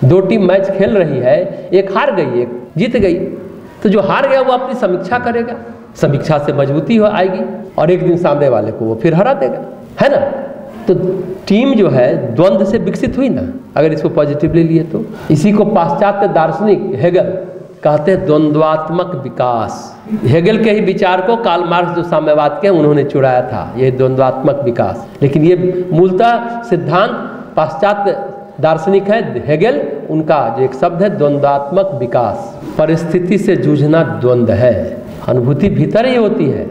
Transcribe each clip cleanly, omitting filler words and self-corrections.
दो team match खेल रही है, एक हार गई एक जीत गई, तो जो हार गया वो अपनी समीक्षा करेगा, समीक्षा से मजबूती हो आएगी और एक दिन सामने वाले को वो फिर हरा देगा, है ना। तो टीम जो है द्वंद्व से विकसित हुई ना, अगर इसको पॉजिटिवली लिए तो। इसी को पाश्चात्य दार्शनिक हेगल कहते हैं द्वंद्वात्मक विकास। हेगल के ही विचार को कार्ल मार्क्स जो साम्यवाद के उन्होंने चुराया था, ये द्वंद्वात्मक विकास। लेकिन ये मूलतः सिद्धांत पाश्चात्य दार्शनिक है हेगल, उनका जो एक शब्द है द्वंद्वात्मक विकास। परिस्थिति से जूझना द्वंद्व है, अनुभूति भीतर ही होती है,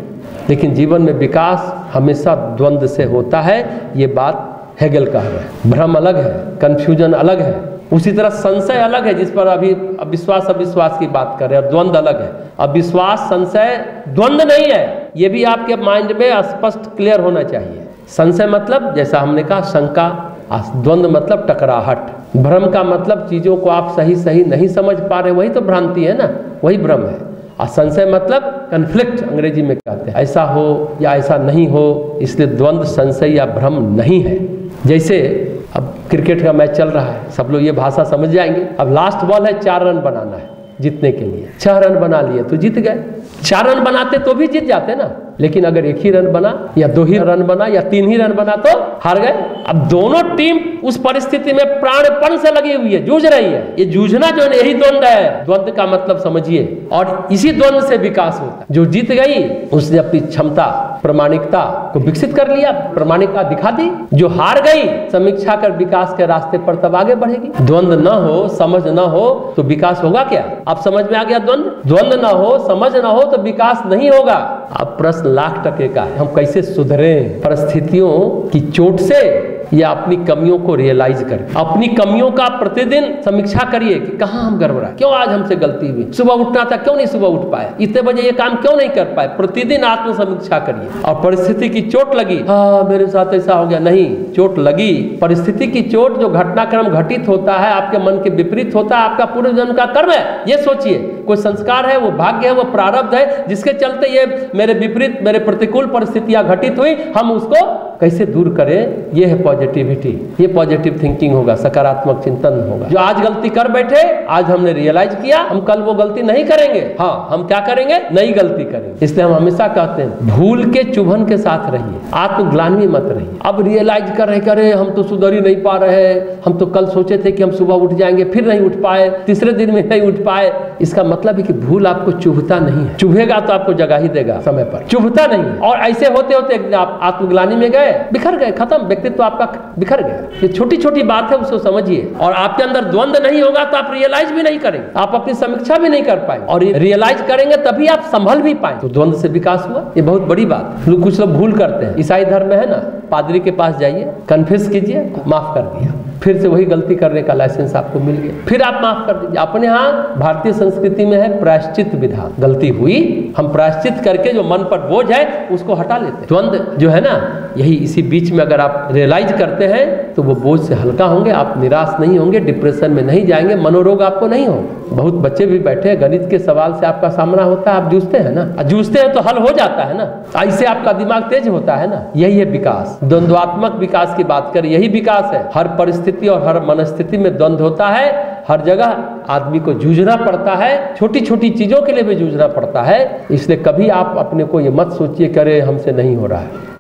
लेकिन जीवन में विकास हमेशा द्वंद्व से होता है। ये बात हेगल कह रहे हैं। भ्रम अलग है, कन्फ्यूजन अलग है, उसी तरह संशय अलग है, जिस पर अभी अविश्वास अविश्वास की बात कर रहे हैं, और द्वंद्व अलग है। अविश्वास संशय द्वंद्व नहीं है, ये भी आपके माइंड में स्पष्ट क्लियर होना चाहिए। संशय मतलब जैसा हमने कहा शंका, द्वंद्व मतलब टकराहट, भ्रम का मतलब चीज़ों को आप सही सही नहीं समझ पा रहे, वही तो भ्रांति है ना, वही भ्रम है। और संशय मतलब कन्फ्लिक्ट अंग्रेजी में कहते हैं, ऐसा हो या ऐसा नहीं हो, इसलिए द्वंद्व संशय या भ्रम नहीं है। जैसे अब क्रिकेट का मैच चल रहा है, सब लोग ये भाषा समझ जाएंगे। अब लास्ट बॉल है, 4 रन बनाना है जीतने के लिए, 6 रन बना लिए तो जीत गए। 4 रन बनाते तो भी जीत जाते ना, लेकिन अगर 1 ही रन बना या 2 ही रन बना या 3 ही रन बना तो हार गए। अब दोनों टीम उस परिस्थिति में प्राणपण से लगी हुई है, जूझ रही है। ये जूझना जो है यही द्वंद्व है। द्वंद्व का मतलब समझिए, और इसी द्वंद्व से विकास होता है। जो जीत गई उसने अपनी क्षमता प्रामाणिकता को विकसित कर लिया, प्रामाणिकता दिखा दी। जो हार गई समीक्षा कर विकास के रास्ते पर तब आगे बढ़ेगी। द्वंद्व न हो, समझ न हो तो विकास होगा क्या? आप समझ में आ गया द्वंद्व? द्वंद्व न हो, समझ न हो तो विकास नहीं होगा। अब प्रश्न लाख टके का है, हम कैसे सुधरें परिस्थितियों की चोट से, या अपनी कमियों को रियलाइज करें। अपनी कमियों का प्रतिदिन समीक्षा करिए कि कहाँ हम गड़बड़ाए, क्यों आज हमसे गलती हुई, सुबह उठना था क्यों नहीं सुबह उठ पाए, इतने बजे ये काम क्यों नहीं कर पाए। प्रतिदिन आत्म समीक्षा करिए। और परिस्थिति की चोट लगी, हाँ मेरे साथ ऐसा हो गया, नहीं, चोट लगी, परिस्थिति की चोट जो घटनाक्रम घटित होता है आपके मन के विपरीत होता है, आपका पूर्व जन्म का कर्म है, ये सोचिए। कोई संस्कार है, वो भाग्य है, वो प्रारब्ध है, जिसके चलते ये मेरे विपरीत, मेरे प्रतिकूल परिस्थितियां घटित हुई, हम उसको कैसे दूर करें। ये है पॉजिटिविटी, ये पॉजिटिव थिंकिंग होगा, सकारात्मक चिंतन होगा। जो आज गलती कर बैठे, आज हमने रियलाइज किया, हम कल वो गलती नहीं करेंगे। हाँ, हम क्या करेंगे? नई गलती करेंगे। इसलिए हम हमेशा कहते हैं भूल के चुभन के साथ रहिए, आत्मग्लानि मत रहिए। अब रियलाइज कर रहे, करे हम तो सुधर ही नहीं पा रहे, हम तो कल सोचे थे कि हम सुबह उठ जाएंगे, फिर नहीं उठ पाए, तीसरे दिन में नहीं उठ पाए। इसका मतलब है कि भूल आपको चुभता नहीं है, चुभेगा तो आपको जगह ही देगा समय पर, चुभता नहीं। और ऐसे होते होते एक दिन आप आत्मग्लानि में गए, बिखर गए, खत्म, व्यक्तित्व आपका बिखर गया। ये छोटी छोटी बात है, उसको समझिए। और आपके अंदर द्वंद्व नहीं होगा तो आप रियलाइज भी नहीं करेंगे, आप अपनी समीक्षा भी नहीं कर पाएंगे, और रियलाइज करेंगे तभी आप संभल भी पाएंगे। तो द्वंद्व से विकास हुआ, ये बहुत बड़ी बात। लोग कुछ लोग भूल करते हैं। ईसाई धर्म में है ना, पादरी के पास जाइए, कन्फेस कीजिए, माफ कर दिया, फिर से वही गलती करने का लाइसेंस आपको मिल गया, फिर आप माफ कर दीजिए। अपने यहाँ भारतीय संस्कृति में है प्रायश्चित विधान, गलती हुई हम प्रायश्चित करके जो मन पर बोझ है उसको हटा लेते हैं। द्वंद्व जो है ना, यही इसी बीच में अगर आप रियलाइज करते हैं तो वो बोझ से हल्का होंगे, आप निराश नहीं होंगे, डिप्रेशन में नहीं जाएंगे, मनोरोग आपको नहीं हो। बहुत बच्चे भी बैठे हैं, गणित के सवाल से आपका सामना होता है, आप जूझते हैं ना, जूझते हैं तो हल हो जाता है ना, ऐसे आपका दिमाग तेज होता है ना। यही है विकास, द्वंद्वात्मक विकास की बात करें, यही विकास है। हर परिस्थिति और हर मनस्थिति में द्वंद्व होता है, हर जगह आदमी को जूझना पड़ता है, छोटी छोटी चीजों के लिए भी जूझना पड़ता है। इसलिए कभी आप अपने को ये मत सोचिए करे हमसे नहीं हो रहा है।